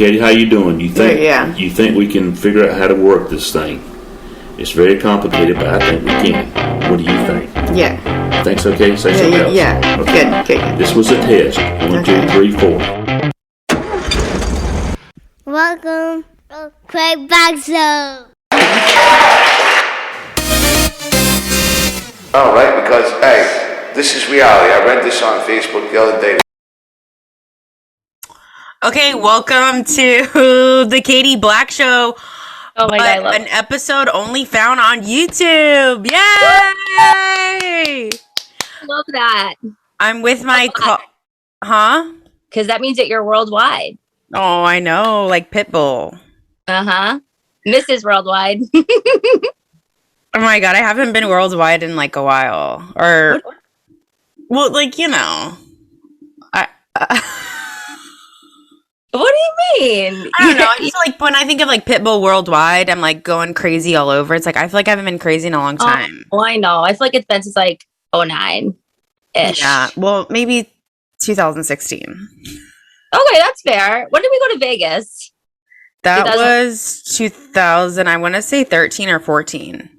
Katie, how you doing? Yeah. You think we can figure out how to work this thing? It's very complicated, but I think we can. What do you think? Yeah. Think's okay? Say something else. Yeah. Okay. Good. This was a test. 1, 2, 3, 4. Welcome to Craig Back Show. Oh, right, because, hey, this is reality. I read this on Facebook the other day. Okay, welcome to the Katie Black Show. Oh my God, I love an episode only found on YouTube. Yay! love that. I'm with my huh? Because that means that you're worldwide. Oh, I know, like Pitbull. Mrs. Worldwide. Oh my God, I haven't been worldwide in like a while. Well, like, you know. What do you mean? I don't know. It's like when I think of like Pitbull worldwide, I'm like going crazy all over. It's like I feel like I haven't been crazy in a long time. Oh, I know. I feel like it's been since like 09-ish. Yeah. Well, maybe 2016. Okay, that's fair. When did we go to Vegas? That was 2000. I want to say 13 or 14.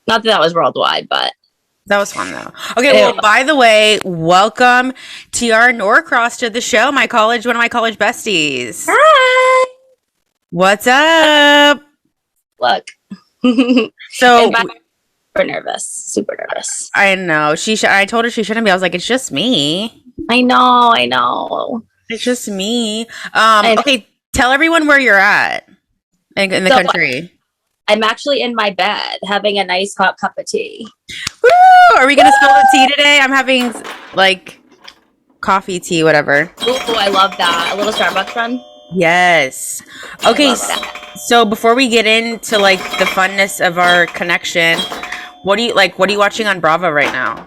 Not that was worldwide, but that was fun though. Okay, well, by the way, welcome Tiarra Norcross to the show. One of my college besties. Hi. What's up? Look. So super nervous. I know I told her she shouldn't be. I was like, it's just me. I know. It's just me. Okay, tell everyone where you're at in the country. I'm actually in my bed having a nice hot cup of tea. Woo! Are we gonna spill the tea today? I'm having like coffee tea, whatever. Oh, I love that. A little Starbucks run. Yes. Okay. So before we get into like the funness of our connection, what are you watching on Bravo right now?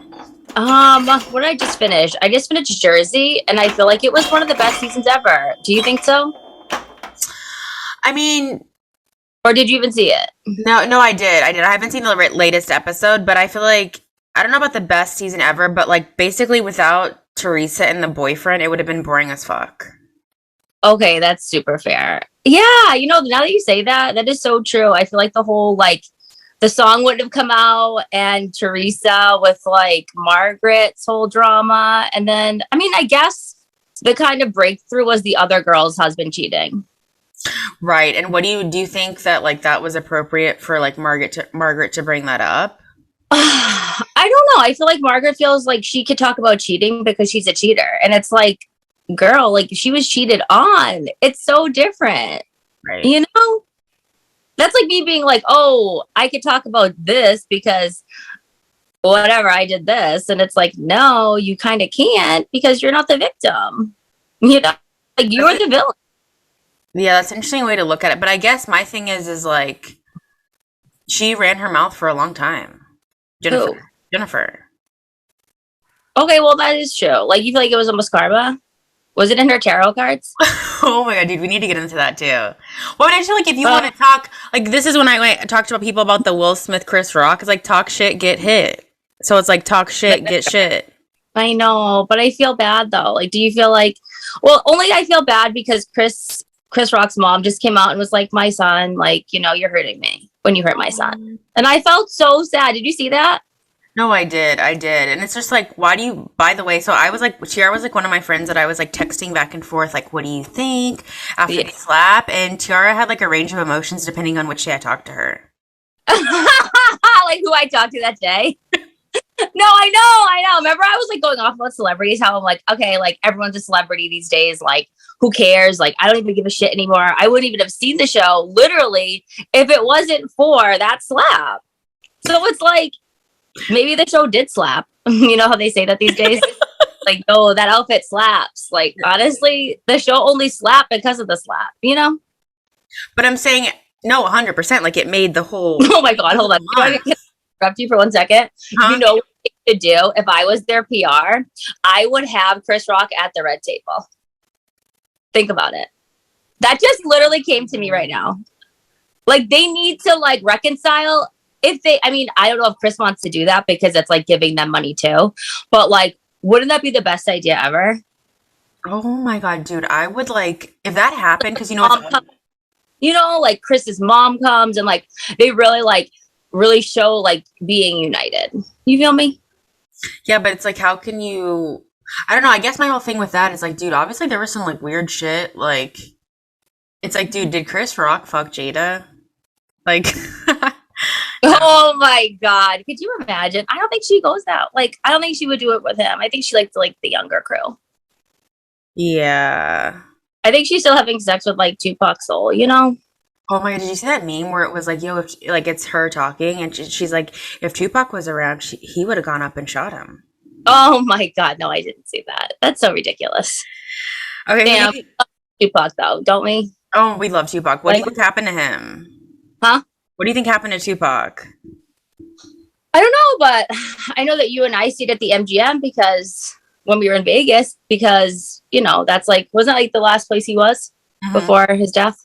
What did I just finish? I just finished Jersey, and I feel like it was one of the best seasons ever. Do you think so? I mean, or did you even see it? No, I did. I haven't seen the latest episode, but I feel like I don't know about the best season ever, but like basically without Teresa and the boyfriend, it would have been boring as fuck. Okay, that's super fair. Yeah, now that you say that, that is so true. I feel like the whole the song wouldn't have come out, and Teresa with Margaret's whole drama, and then I guess the kind of breakthrough was the other girl's husband cheating. Right. And what do you think that that was appropriate for Margaret to bring that up? I don't know. I feel like Margaret feels like she could talk about cheating because she's a cheater. And it's like, girl, she was cheated on. It's so different. Right. That's like me being like, oh, I could talk about this because whatever, I did this. And it's like, no, you kind of can't because you're not the victim. You're the villain. Yeah, that's an interesting way to look at it. But I guess my thing is she ran her mouth for a long time. Jennifer. Okay, well, that is true. You feel like it was almost karma? Was it in her tarot cards? Oh my God, dude, we need to get into that too. Well, but actually, if you want to talk, this is when I talked about people about the Will Smith, Chris Rock. It's talk shit, get hit. So it's talk shit, get shit. I know, but I feel bad though. Do you feel only I feel bad because Chris Rock's mom just came out and was like, my son, you're hurting me when you hurt my son. And I felt so sad. Did you see that? No, I did. And it's just why do you, by the way, so I was Tiarra was one of my friends that I was texting back and forth, what do you think after the slap? And Tiarra had a range of emotions depending on which day I talked to her. Who I talked to that day? No, I know. Remember I was going off about celebrities, how I'm okay, everyone's a celebrity these days. Who cares? I don't even give a shit anymore. I wouldn't even have seen the show, literally, if it wasn't for that slap. So it's maybe the show did slap. You know how they say that these days? Oh, that outfit slaps. Honestly, the show only slapped because of the slap, But I'm saying, no, 100%. It made the whole... Oh my God, hold on. Can I interrupt you for 1 second? Huh? You know what I could do if I was their PR? I would have Chris Rock at the red table. Think about it. That just literally came to me right now. They need to reconcile. If they, I don't know if Chris wants to do that because it's giving them money too. But wouldn't that be the best idea ever? Oh my god, dude! I would like if that happened because you know it's Like Chris's mom comes and like they really show like being united. You feel me? yeah, but it's like how can you? I don't know. I guess my whole thing with that is like, dude, obviously there was some like weird shit. Like, it's like, dude, did Chris Rock fuck Jada? Like, Oh my god. Could you imagine? I don't think she goes that like I don't think she would do it with him. I think she likes like the younger crew. yeah. I think she's still having sex with like Tupac's soul, you know? Oh my god, did you see that meme where it was like, yo, if, like it's her talking and she's like, if Tupac was around, he would have gone up and shot him. Oh my god, no, I didn't see that. That's so ridiculous. Okay, Damn, Tupac though, don't we? oh, we love Tupac. What do you think happened to him? Huh? What do you think happened to Tupac? I don't know, but I know that you and I stayed at the MGM because when we were in Vegas, because that's like wasn't like the last place he was before his death.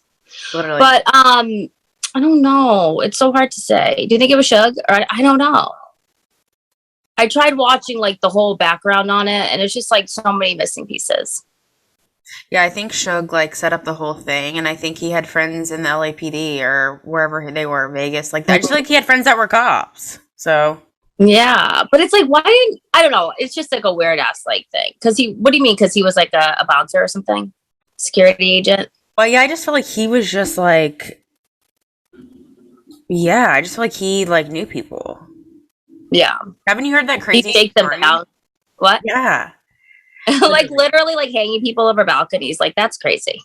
Literally. But I don't know. It's so hard to say. Do you think it was Suge? Or I don't know. I tried watching like the whole background on it, and it's just like so many missing pieces. Yeah, I think Suge like set up the whole thing, and I think he had friends in the LAPD or wherever they were, Vegas. Like I just feel like he had friends that were cops. So Yeah, but it's like I don't know. It's just like a weird ass like thing. Because what do you mean? Because he was like a bouncer or something, security agent. well, yeah, I just feel like he was just like, yeah, I just feel like he like knew people. Yeah, Haven't you heard that he crazy faked them story? out. What? Yeah, Like literally like hanging people over balconies. Like that's crazy.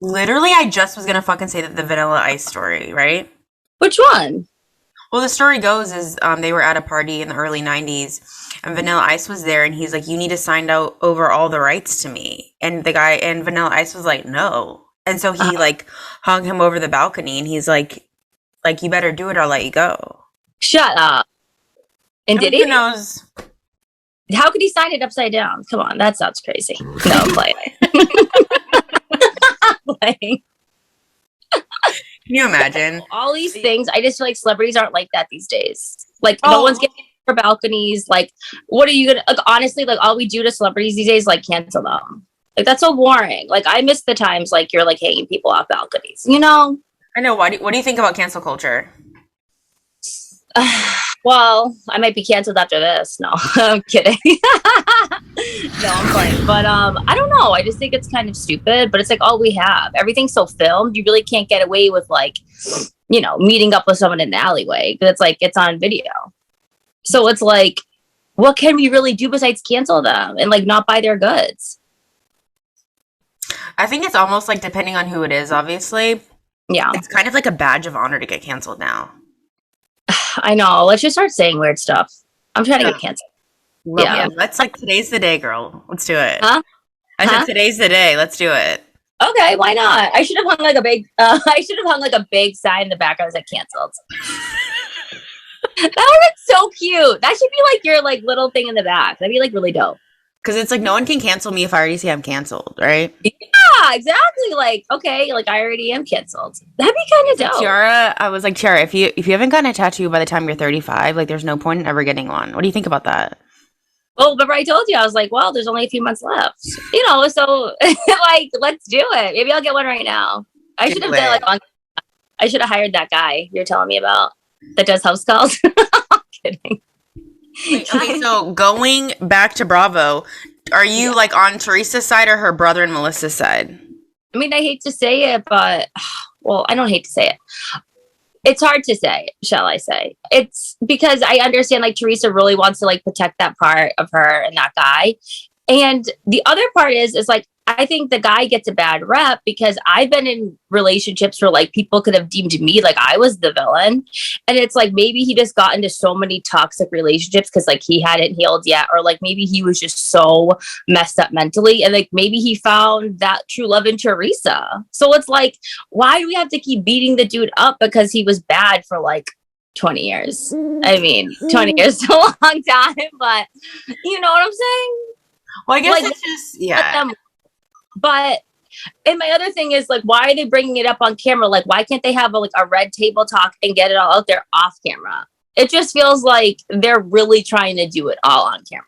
literally, I just was gonna fucking say that the Vanilla Ice story, right? Which one? Well, the story goes is they were at a party in the early 90s and Vanilla Ice was there and he's like, you need to sign out over all the rights to me. And the guy and Vanilla Ice was like, no. And so he like hung him over the balcony and he's like, you better do it or I'll let you go. Shut up. And did he? Who knows? How could he sign it upside down? Come on, that sounds crazy. No, I'm playing. Playing. Can you imagine? All these things, I just feel like celebrities aren't like that these days. Like no one's getting for balconies. Like, what are you gonna like honestly, like all we do to celebrities these days, like cancel them. Like that's so boring. Like I miss the times like you're like hanging people off balconies, you know? I know. What do you think about cancel culture? Well, I might be canceled after this. No, I'm kidding. No, I'm playing. But I don't know. I just think it's kind of stupid, but it's like all we have. Everything's so filmed. You really can't get away with like, meeting up with someone in the alleyway. But it's like it's on video. So it's like, what can we really do besides cancel them and like not buy their goods? I think it's almost like depending on who it is, obviously. Yeah. It's kind of like a badge of honor to get canceled now. I know. Let's just start saying weird stuff. I'm trying to get canceled. Yeah. Let's like today's the day, girl. Let's do it. Huh? I said today's the day. Let's do it. Okay, why not? I should have hung like a big sign in the background that said canceled. That would be so cute. That should be like your like little thing in the back. That'd be like really dope. Because it's like no one can cancel me if I already say I'm canceled, right? Yeah, exactly. Like, okay, like I already am canceled. That'd be kind of dope. Tiarra, I was like, Tiarra, if you haven't gotten a tattoo by the time you're 35, like there's no point in ever getting one. What do you think about that? Well, remember I told you, I was like, well, there's only a few months left. So like let's do it. Maybe I'll get one right now. I should have done I should have hired that guy you're telling me about that does house calls. I'm kidding. Okay, so going back to Bravo, are you like on Teresa's side or her brother and Melissa's side? I mean, I hate to say it, but well, I don't hate to say it. It's hard to say, shall I say. It's because I understand like Teresa really wants to like protect that part of her and that guy. And the other part is like, I think the guy gets a bad rep because I've been in relationships where like people could have deemed me like I was the villain. And it's like maybe he just got into so many toxic relationships because like he hadn't healed yet, or like maybe he was just so messed up mentally. And like maybe he found that true love in Teresa. So it's like, why do we have to keep beating the dude up because he was bad for like 20 years? I mean, 20 years is a long time, but you know what I'm saying? Well, I guess like, it's just, yeah. But, and my other thing is like, why are they bringing it up on camera? Like, why can't they have a red table talk and get it all out there off camera? It just feels like they're really trying to do it all on camera.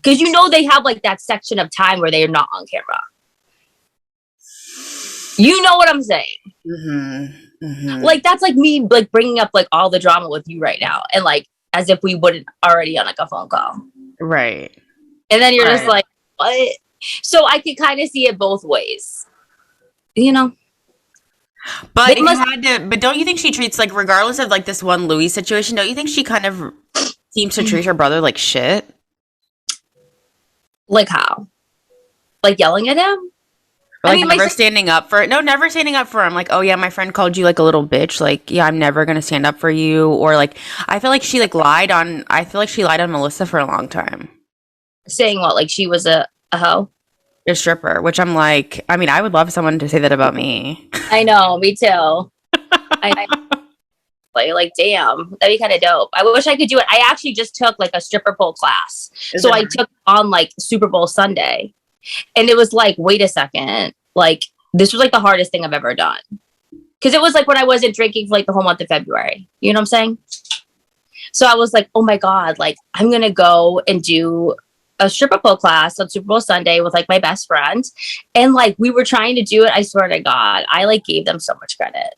Because they have like that section of time where they're not on camera. You know what I'm saying? Like, that's like me, like, bringing up like all the drama with you right now, and like as if we wouldn't already on like a phone call, Right? and then you're just like, what? So I can kind of see it both ways, you know. But if you had to, but don't you think she treats, like, regardless of like this one Louis situation, don't you think she kind of seems to treat her brother like shit? Like how? Like yelling at him? Or, like, never standing up for it. No, never standing up for him. Like, oh yeah, my friend called you like a little bitch. Like, yeah, I'm never gonna stand up for you. Or like, I feel like she lied on Melissa for a long time. Saying what? Like she was a hoe? A stripper, which I'm like, I mean, I would love someone to say that about me. I know, me too. Like, damn, that'd be kind of dope. I wish I could do it. I actually just took like a stripper pole class. So I took on like Super Bowl Sunday. And it was like, wait a second. Like, this was like the hardest thing I've ever done. Because it was like when I wasn't drinking for like the whole month of February. You know what I'm saying? So I was like, oh my God, like I'm going to go and do a stripper pole class on Super Bowl Sunday with like my best friend. And like we were trying to do it. I swear to God, I like gave them so much credit.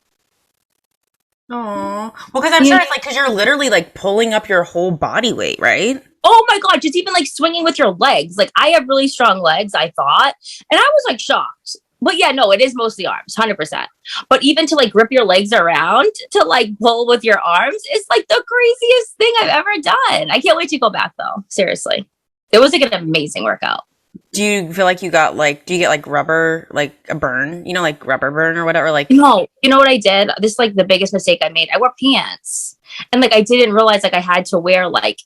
Oh, well, because I'm sure it's like, because you're literally like pulling up your whole body weight, right? Oh my God, just even like swinging with your legs. Like I have really strong legs, I thought. And I was like shocked. But yeah, no, it is mostly arms, 100%. But even to like grip your legs around to like pull with your arms is like the craziest thing I've ever done. I can't wait to go back though. Seriously. It was like an amazing workout. Do you feel like you got like, do you get like rubber, like a burn, you know, like rubber burn or whatever? Like, no, you know what I did? This is like the biggest mistake I made. I wore pants and like I didn't realize like I had to wear like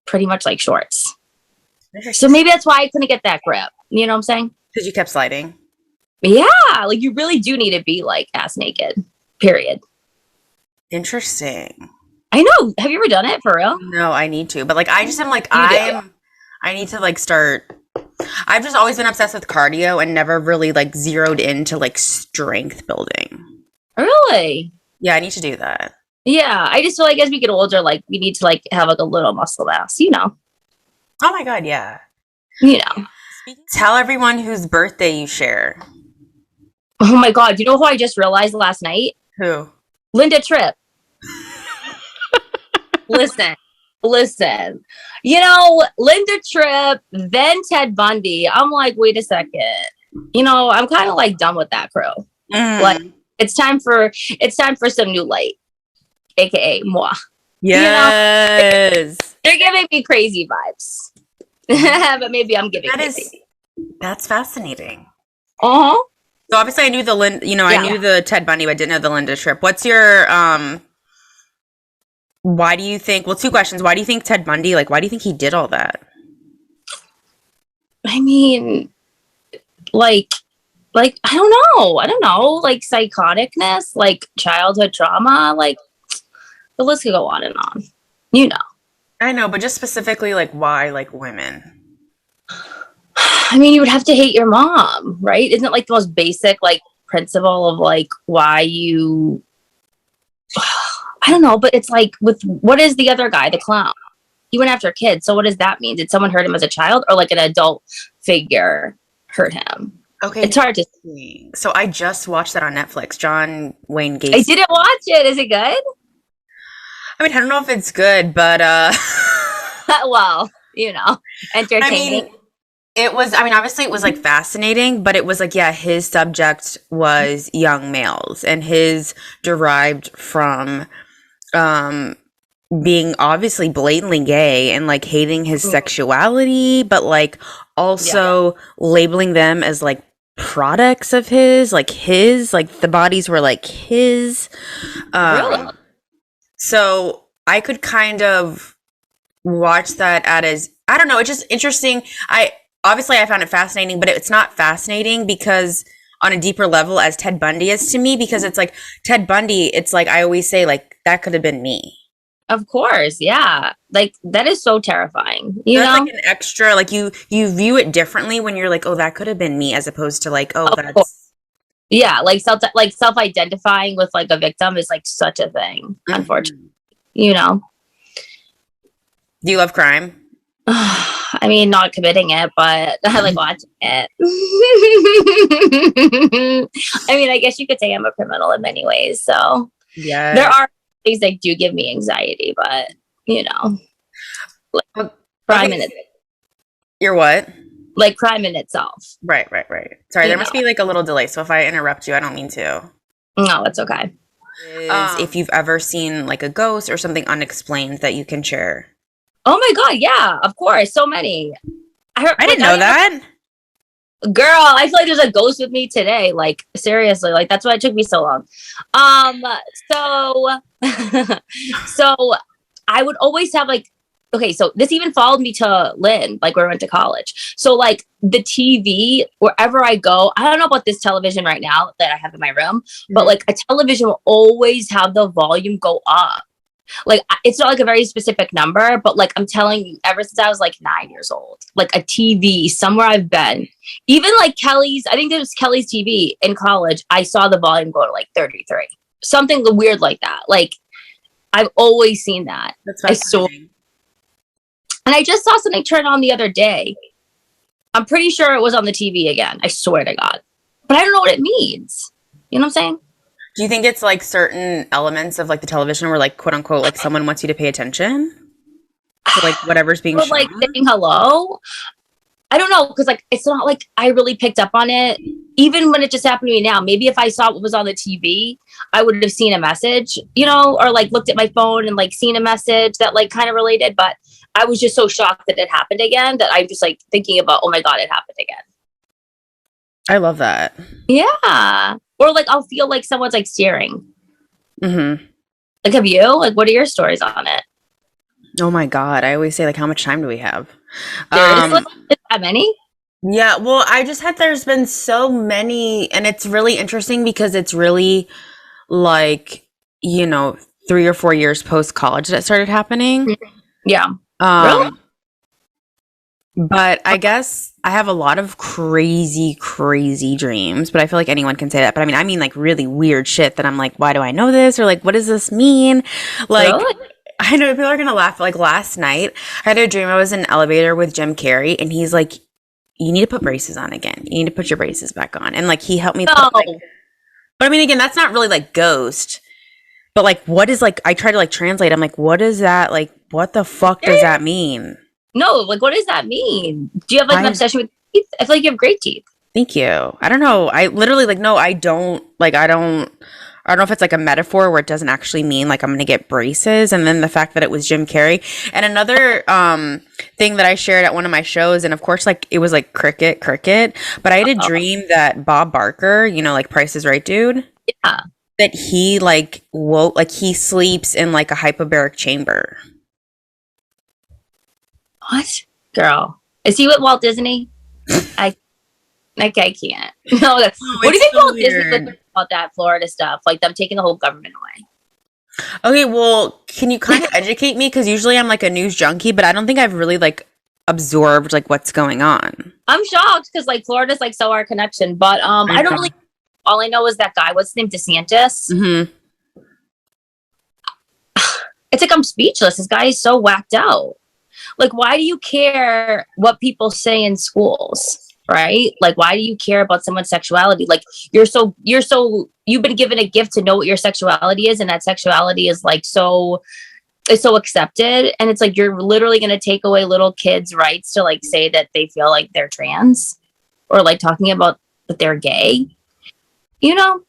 pretty much like shorts. So maybe that's why I couldn't get that grip. You know what I'm saying? Because you kept sliding. Yeah, like you really do need to be like ass naked. Period. Interesting. I know. Have you ever done it for real? No, I need to. But like, I just am like, I need to like start. I've just always been obsessed with cardio and never really like zeroed into like strength building. Really? Yeah, I need to do that. Yeah, I just feel like as we get older, like we need to like have like a little muscle mass, you know? Oh my God, yeah. You know. Tell everyone whose birthday you share. Oh my God, you know who I just realized last night? Who? Linda Tripp. Listen. You know, Linda Tripp, then Ted Bundy. I'm like, wait a second. You know, I'm kind of like done with that crew. Like, it's time for some new light, aka moi. Yes. You know? They're giving me crazy vibes. But maybe I'm giving that's fascinating. Uh-huh. So obviously I knew I knew the Ted Bundy, but I didn't know the Linda Tripp. What's your why do you think, well, two questions. Why do you think Ted Bundy, like, why do you think he did all that? I mean, like, I don't know, like psychoticness, like childhood trauma, like the list could go on and on, you know. I know, but just specifically, like, why, like, women? I mean, you would have to hate your mom, right? Isn't it like the most basic, like, principle of, like, why you... I don't know, but it's like, with what is the other guy, the clown? He went after kids, so what does that mean? Did someone hurt him as a child, or, like, an adult figure hurt him? Okay. It's hard to see. So I just watched that on Netflix, John Wayne Gacy. I didn't watch it. Is it good? I mean, I don't know if it's good, but well, you know, entertaining. I mean, obviously it was like fascinating, but it was like, yeah, his subject was young males, and his derived from being obviously blatantly gay and like hating his sexuality, but like also labeling them as like products of his, like the bodies were like his. Really? So I could kind of watch that as, I don't know, it's just interesting. I found it fascinating, but it's not fascinating because on a deeper level as Ted Bundy is to me, because it's like Ted Bundy, it's like I always say, like, that could have been me. Of course, yeah. Like, that is so terrifying. You that's know? like an extra, like you view it differently when you're like, oh, that could have been me, as opposed to like, oh, that's course. Yeah, like self-identifying with like a victim is like such a thing, unfortunately. You know. Do you love crime? I I mean, not committing it, but I like watching it. I mean, I guess you could say I'm a criminal in many ways. So Yeah. there are things that do give me anxiety, but you know, like crime in it. You're what? Like crime in itself. Right. Sorry, You there must know. be like a little delay. So if I interrupt you, I don't mean to. No, it's okay. If you've ever seen like a ghost or something unexplained that you can share. Oh my God, yeah, of course. So many. I didn't know that. Girl, I feel like there's a ghost with me today. Like, seriously, like that's why it took me so long. So so I would always have like, okay, so this even followed me to Lynn, like where I went to college. So like the TV, wherever I go, I don't know about this television right now that I have in my room, but like a television will always have the volume go up. Like it's not like a very specific number, but like I'm telling you, ever since I was like 9 years old, like a TV somewhere I've been, even like Kelly's, I think it was Kelly's TV in college, I saw the volume go to like 33, something weird like that. Like I've always seen that. I saw, and I just saw something turn on the other day. I'm pretty sure it was on the TV again. I swear to God, but I don't know what it means. You know what I'm saying? Do you think it's like certain elements of like the television where like quote unquote like someone wants you to pay attention to like whatever's being shown? Like saying hello? I don't know, because like it's not like I really picked up on it. Even when it just happened to me now, maybe if I saw what was on the TV, I would have seen a message, you know, or like looked at my phone and like seen a message that like kind of related. But I was just so shocked that it happened again that I'm just like thinking about, oh my God, it happened again. I love that. Yeah. Or like I'll feel like someone's like staring. Mm-hmm. Like, have you? Like, what are your stories on it? Oh my God. I always say like, how much time do we have? Seriously? Is that many? Yeah. Well, there's been so many, and it's really interesting because it's really like, 3 or 4 years post college that started happening. Yeah. Really? But I guess I have a lot of crazy dreams, but I feel like anyone can say that. But I mean like really weird shit that I'm like, why do I know this? Or like, what does this mean? Like, really? I know people are going to laugh. Like last night, I had a dream I was in an elevator with Jim Carrey, and he's like, you need to put braces on again. You need to put your braces back on. And like, he helped me put but I mean, again, that's not really like ghost. But like, what is like, I try to like translate. I'm like, what is that? Like, what the fuck does that mean? No, like, what does that mean? Do you have like an obsession with teeth? I feel like you have great teeth. Thank you. I don't know. I literally like, no, I don't know if it's like a metaphor where it doesn't actually mean like I'm going to get braces. And then the fact that it was Jim Carrey. And another thing that I shared at one of my shows, and of course, like it was like cricket, but I had a dream that Bob Barker, like Price is Right dude. Yeah. That he like woke, like he sleeps in like a hyperbaric chamber. What? Girl. Is he with Walt Disney? I can't. No, what do you think so Walt Disney did about that Florida stuff? Like them taking the whole government away. Okay, well, can you kind of educate me? Because usually I'm like a news junkie, but I don't think I've really like absorbed like what's going on. I'm shocked because like Florida's like so our connection, but I don't really. All I know is that guy. What's his name? DeSantis. Mm-hmm. It's like I'm speechless. This guy is so whacked out. Like, why do you care what people say in schools? Right? Like, why do you care about someone's sexuality? Like, you've been given a gift to know what your sexuality is, and that sexuality is like it's so accepted. And it's like, you're literally going to take away little kids' rights to like say that they feel like they're trans or like talking about that they're gay, No,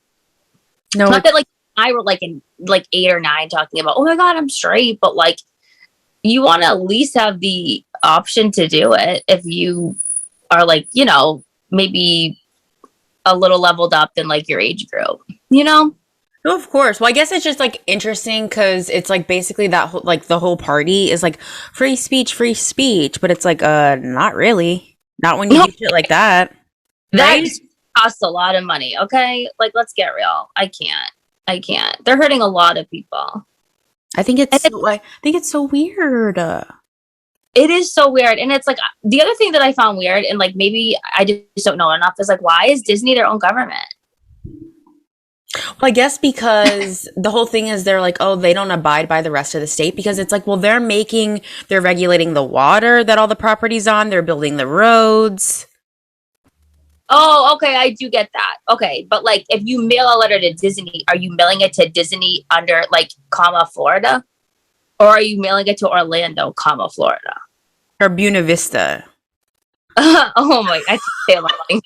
not that like I were like in like 8 or 9 talking about, oh my God, I'm straight, but like, you want to at least have the option to do it if you are like, maybe a little leveled up than like your age group, No, of course. Well, I guess it's just like interesting because it's like basically that whole, like the whole party is like free speech, but it's like, not really. Not when you do shit like that. That costs a lot of money. Okay. Like, let's get real. I can't. They're hurting a lot of people. I think it's so weird. It is so weird. And it's like the other thing that I found weird, and like maybe I just don't know enough, is like, why is Disney their own government? Well, I guess because the whole thing is they're like, oh, they don't abide by the rest of the state because it's like, well, they're regulating the water that all the property's on, they're building the roads. Oh, okay, I do get that. Okay, but like if you mail a letter to Disney, are you mailing it to Disney under like comma Florida? Or are you mailing it to Orlando, comma Florida? Or Buena Vista. Oh my, I say lying.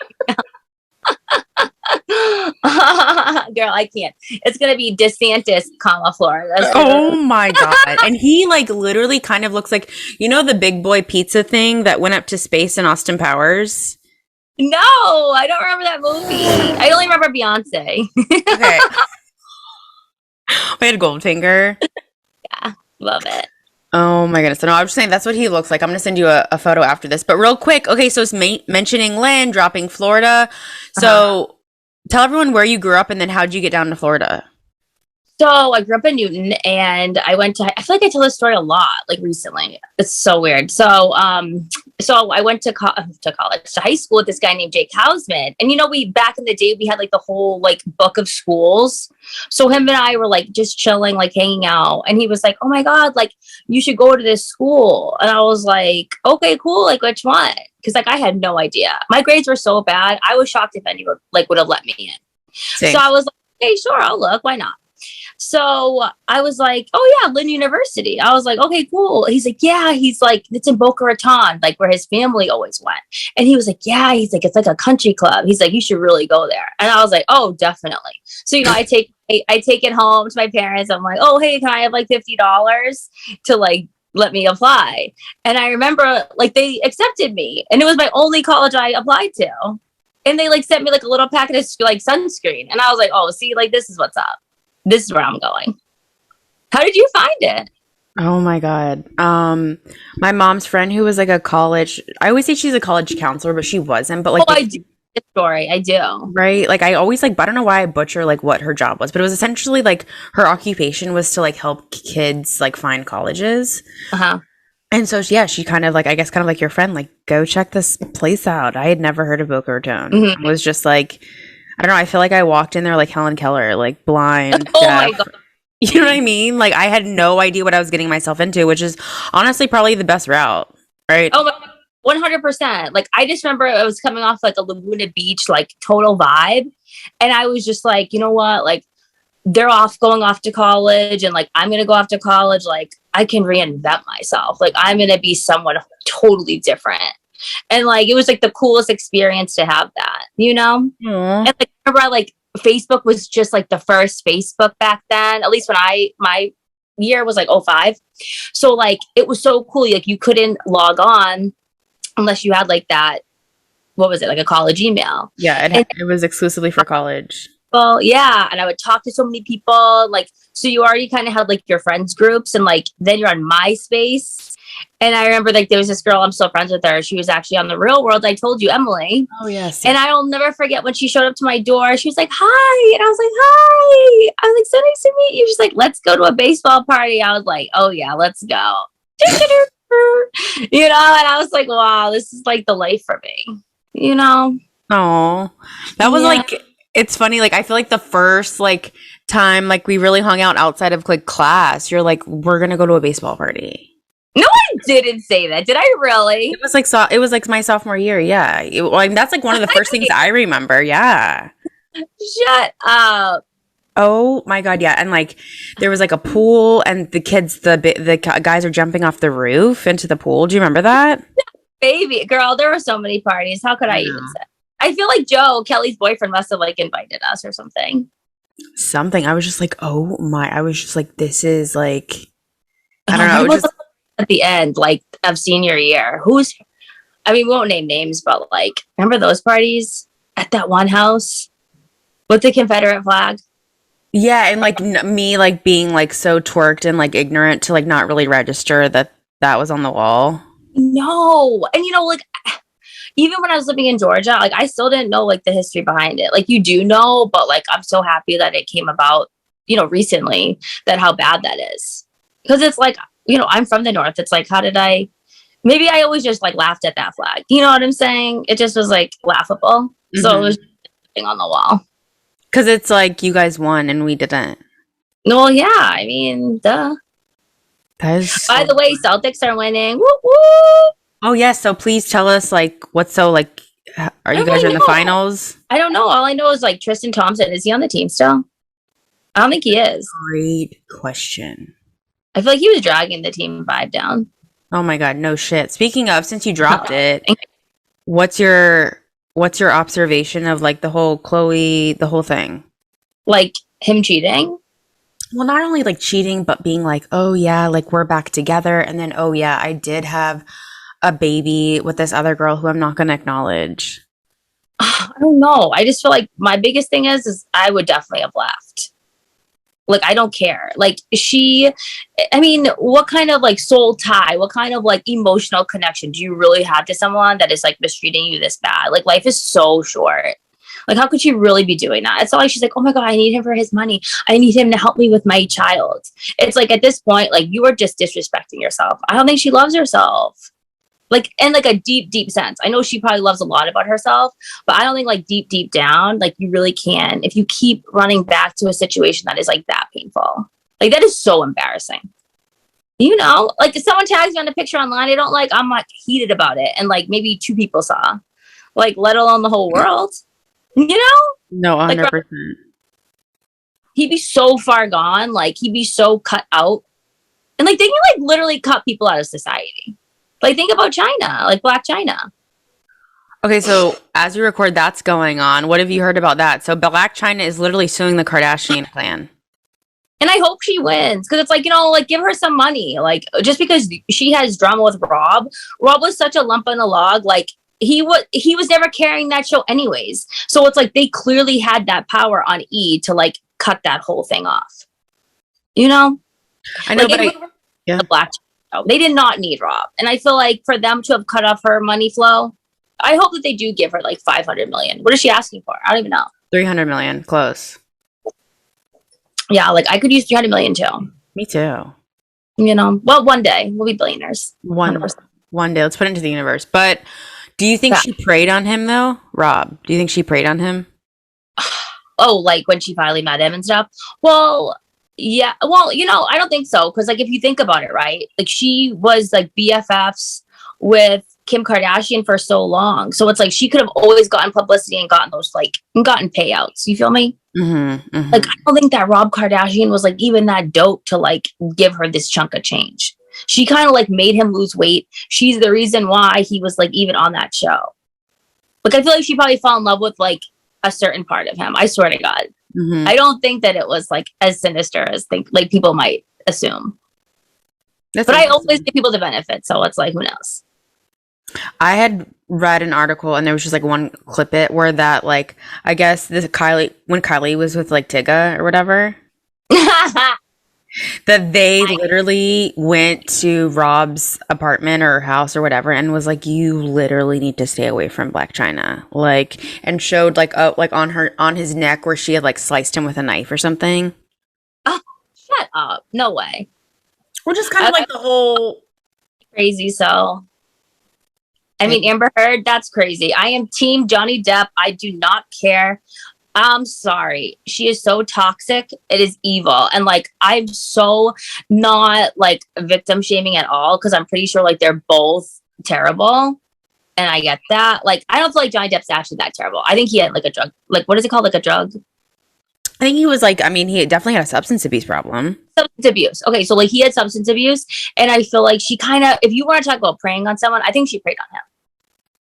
Girl, I can't. It's gonna be DeSantis, comma Florida. Oh my God. And he like literally kind of looks like, you know, the big boy pizza thing that went up to space in Austin Powers? No, I don't remember that movie. I only remember Beyonce. Okay. We had Goldfinger. Yeah, love it. Oh my goodness. So no, I'm just saying that's what he looks like. I'm going to send you a photo after this. But real quick, okay, so it's mentioning Lynn dropping Florida. So tell everyone where you grew up and then how'd you get down to Florida? So I grew up in Newton and I feel like I tell this story a lot, like recently. It's so weird. So I went to college, to high school with this guy named Jake Hausman. And, you know, back in the day, we had like the whole like book of schools. So him and I were like just chilling, like hanging out. And he was like, oh my God, like you should go to this school. And I was like, okay, cool. Like which one? Because like I had no idea. My grades were so bad. I was shocked if anyone like would have let me in. Same. So I was like, hey, sure, I'll look. Why not? So I was like, oh yeah, Lynn University. I was like, okay, cool. He's like, yeah, he's like, it's in Boca Raton, like where his family always went. And he was like, yeah, he's like, it's like a country club. He's like, you should really go there. And I was like, oh, definitely. So, you know, I take it home to my parents. I'm like, oh, hey, can I have like $50 to like let me apply? And I remember like they accepted me and it was my only college I applied to. And they like sent me like a little packet of like sunscreen. And I was like, oh, see, like this is what's up. This is where I'm going. How did you find it? Oh my God. My mom's friend who was like I always say she's a college counselor, but she wasn't. But like, I do this story. I do. Right? Like I always like, but I don't know why I butcher like what her job was, but it was essentially like her occupation was to like help kids like find colleges. And so yeah, she kind of like, I guess kind of like your friend, like go check this place out. I had never heard of Boca Raton. It was just like, I don't know. I feel like I walked in there like Helen Keller, like blind. Oh deaf. my God. You know what I mean? Like I had no idea what I was getting myself into, which is honestly probably the best route, right? Oh, 100%. Like I just remember I was coming off like a Laguna Beach, like total vibe. And I was just like, you know what? Like they're going off to college and like, I'm going to go off to college. Like I can reinvent myself. Like I'm going to be someone totally different. And like, it was like the coolest experience to have that, you know? And like, remember like Facebook was just like the first Facebook back then, at least when my year was like 05. So like, it was so cool. Like you couldn't log on unless you had like that, what was it? Like a college email. Yeah. It was exclusively for college. Well, yeah. And I would talk to so many people, like, so you already kind of had like your friends groups and like, then you're on MySpace. And I remember like there was this girl, I'm still friends with her. She was actually on The Real World. I told you, Emily. Oh, yes. And I'll never forget when she showed up to my door. She was like, hi. And I was like, hi. I was like, so nice to meet you. She's like, let's go to a baseball party. I was like, oh yeah, let's go. You know, and I was like, wow, this is like the life for me, you know? Oh, that was like, it's funny. Like, I feel like the first like time, like we really hung out outside of like class, you're like, we're going to go to a baseball party. No, I didn't say that. Did I really? It was like my sophomore year. Yeah. That's like one of the first things I remember. Yeah. Shut up. Oh my God. Yeah. And like, there was like a pool and the kids, the guys are jumping off the roof into the pool. Do you remember that? Baby girl, there were so many parties. How could I even say? I feel like Joe, Kelly's boyfriend, must have like invited us or something. I was just like, oh my, I was just like, this is like, I don't know. At the end, like of senior year, we won't name names, but like, remember those parties at that one house with the Confederate flag? Yeah. And like me, like being like so twerked and like ignorant to like not really register that was on the wall. No. And you know, like, even when I was living in Georgia, like I still didn't know like the history behind it. Like you do know, but like I'm so happy that it came about, you know, recently, that how bad that is. Because it's like, you know, I'm from the North. It's like, maybe I always just like laughed at that flag. You know what I'm saying? It just was like laughable. So it was on the wall. Because it's like you guys won and we didn't. No, yeah, I mean, duh. That is By so the way, funny. Celtics are winning. Woo woo! Oh yes, so please tell us like what's so like are I you don't guys really in the know. finals? I don't know. All I know is like Tristan Thompson. Is he on the team still? I don't think he is. Great question. I feel like he was dragging the team vibe down. Oh my god, no shit. Speaking of, since you dropped it, what's your observation of like the whole Chloe, the whole thing? Like him cheating. Well, not only like cheating, but being like, oh yeah, like we're back together, and then oh yeah, I did have a baby with this other girl who I'm not gonna acknowledge. I don't know. I just feel like my biggest thing is I would definitely have left. Like, I don't care. Like, I mean, what kind of like soul tie, what kind of like emotional connection do you really have to someone that is like mistreating you this bad? Like, life is so short. Like, how could she really be doing that? It's not like she's like, oh my God, I need him for his money. I need him to help me with my child. It's like at this point, like, you are just disrespecting yourself. I don't think she loves herself. Like, in like a deep, deep sense. I know she probably loves a lot about herself, but I don't think like deep, deep down, like you really can if you keep running back to a situation that is like that painful. Like, that is so embarrassing. You know, like if someone tags me on a picture online, I don't like, I'm like heated about it. And like maybe 2 people saw, like, let alone the whole world, you know? No, Like, 100%. he'd be so far gone. Like, he'd be so cut out. And like, they can like literally cut people out of society. Like, think about China, like Black China. Okay, so as we record, that's going on. What have you heard about that? So Black China is literally suing the Kardashian clan. And I hope she wins because it's like, you know, like give her some money. Like, just because she has drama with Rob was such a lump on the log. Like, he was never carrying that show anyways. So it's like they clearly had that power on E to like cut that whole thing off. You know? I know, Like, yeah. the Black show. They did not need Rob. And I feel like for them to have cut off her money flow, I hope that they do give her like 500 million. What is she asking for? I don't even know. 300 million, close. Yeah, like I could use 300 million too. Me too. You know, well, one day we'll be billionaires. One 100%. day, let's put it into the universe. But do you think Yeah. she preyed on him though, Rob? Do you think she preyed on him? Oh, like when she finally met him and stuff. Well, yeah. Well, you know, I don't think so. Because like if you think about it, right? Like she was like BFFs with Kim Kardashian for so long. So it's like she could have always gotten publicity and gotten those like gotten payouts. You feel me? Mm-hmm, mm-hmm. Like I don't think that Rob Kardashian was like even that dope to like give her this chunk of change. She kind of like made him lose weight. She's the reason why he was like even on that show. Like I feel like she probably fell in love with like a certain part of him. I swear to God. Mm-hmm. I don't think that it was like as sinister as like people might assume. That's But I interesting. always give people the benefit, so it's like who knows. I had read an article and there was just like one clip it where that like I guess this when Kylie was with like Tyga or whatever, that they literally went to Rob's apartment or house or whatever and was like, you literally need to stay away from Black China, like, and showed like like on his neck where she had like sliced him with a knife or something. Shut up. No way. Or just kind of like the whole Crazy. So I mean, Amber Heard, that's crazy. I am team Johnny Depp. I do not care. I'm sorry. She is so toxic. It is evil. And like, I'm so not like victim shaming at all because I'm pretty sure like they're both terrible. And I get that. Like, I don't feel like Johnny Depp's actually that terrible. I think he had like a drug, like, what is it called? Like a drug? I think he was like, I mean, he definitely had a substance abuse problem. Substance abuse. Okay. So like he had substance abuse. And I feel like she kind of, if you want to talk about preying on someone, I think she preyed on him.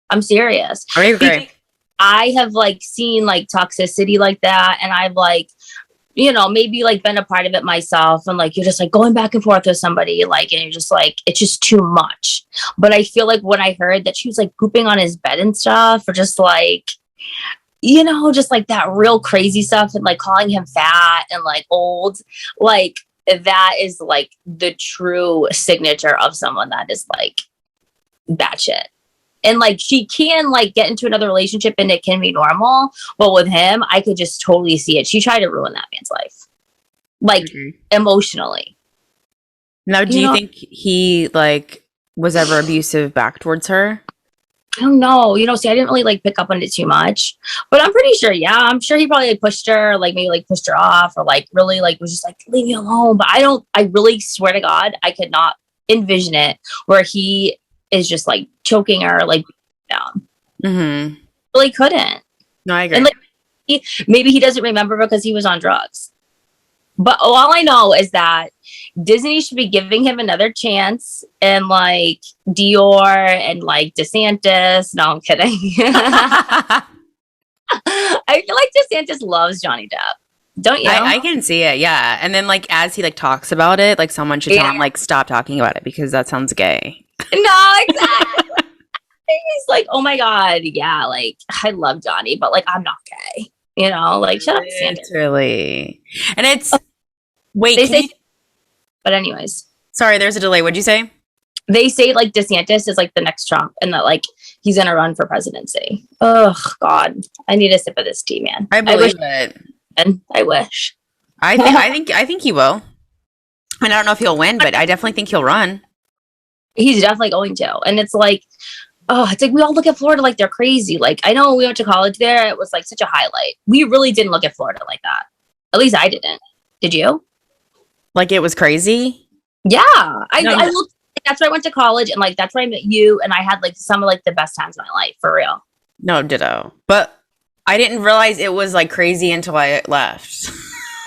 I'm serious. I agree. I have like seen like toxicity like that. And I've like, you know, maybe like been a part of it myself. And like, you're just like going back and forth with somebody, like, and you're just like, it's just too much. But I feel like when I heard that she was like pooping on his bed and stuff, or just like, you know, just like that real crazy stuff and like calling him fat and like old, like that is like the true signature of someone that is like batshit. And like she can like get into another relationship and it can be normal. But with him, I could just totally see it. She tried to ruin that man's life. Like emotionally. Now, do you think he like was ever abusive back towards her? I don't know. See, I didn't really like pick up on it too much, but I'm pretty sure. Yeah, I'm sure he probably like pushed her, like maybe like pushed her off, or like really like was just like leave me alone. But I don't. I really swear to God, I could not envision it where he is just like choking her like down. Mm-hmm. Really couldn't. No, I agree. And like maybe he doesn't remember because he was on drugs. But all I know is that Disney should be giving him another chance, and like Dior and like DeSantis. No, I'm kidding. I feel like DeSantis loves Johnny Depp. Don't you? I can see it, yeah. And then like as he like talks about it, like someone should tell him like stop talking about it because that sounds gay. No, exactly. He's like, oh my God, yeah, like I love Johnny, but like I'm not gay. Like shut up, DeSantis. Literally. And it's wait, they say but anyways. Sorry, there's a delay. What'd you say? They say like DeSantis is like the next Trump and that like he's gonna run for presidency. Oh God. I need a sip of this tea, man. I believe it. And I wish. I think he will. I don't know if he'll win, but I definitely think he'll run. He's definitely going to. And it's like we all look at Florida like they're crazy. Like I know we went to college there. It was like such a highlight. We really didn't look at Florida like that. At least I didn't. Did you? Like it was crazy? Yeah. I looked, that's where I went to college, and like that's where I met you, and I had like some of like the best times of my life, for real. No, ditto. But I didn't realize it was like crazy until I left.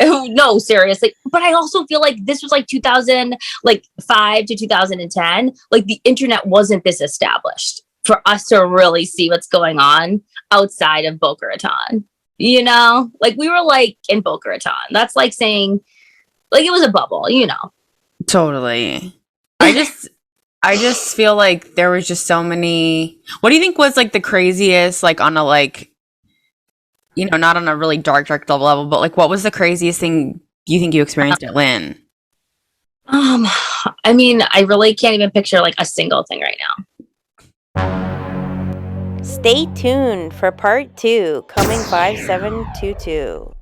No, seriously. But I also feel like this was like 2005 to 2010. Like the internet wasn't this established for us to really see what's going on outside of Boca Raton. Like we were like in Boca Raton. That's like saying like it was a bubble, Totally. I just feel like there was just so many. What do you think was like the craziest, like on a like, not on a really dark level, but like what was the craziest thing you think you experienced at Lynn? I mean, I really can't even picture like a single thing right now. Stay tuned for part 2 coming 5722.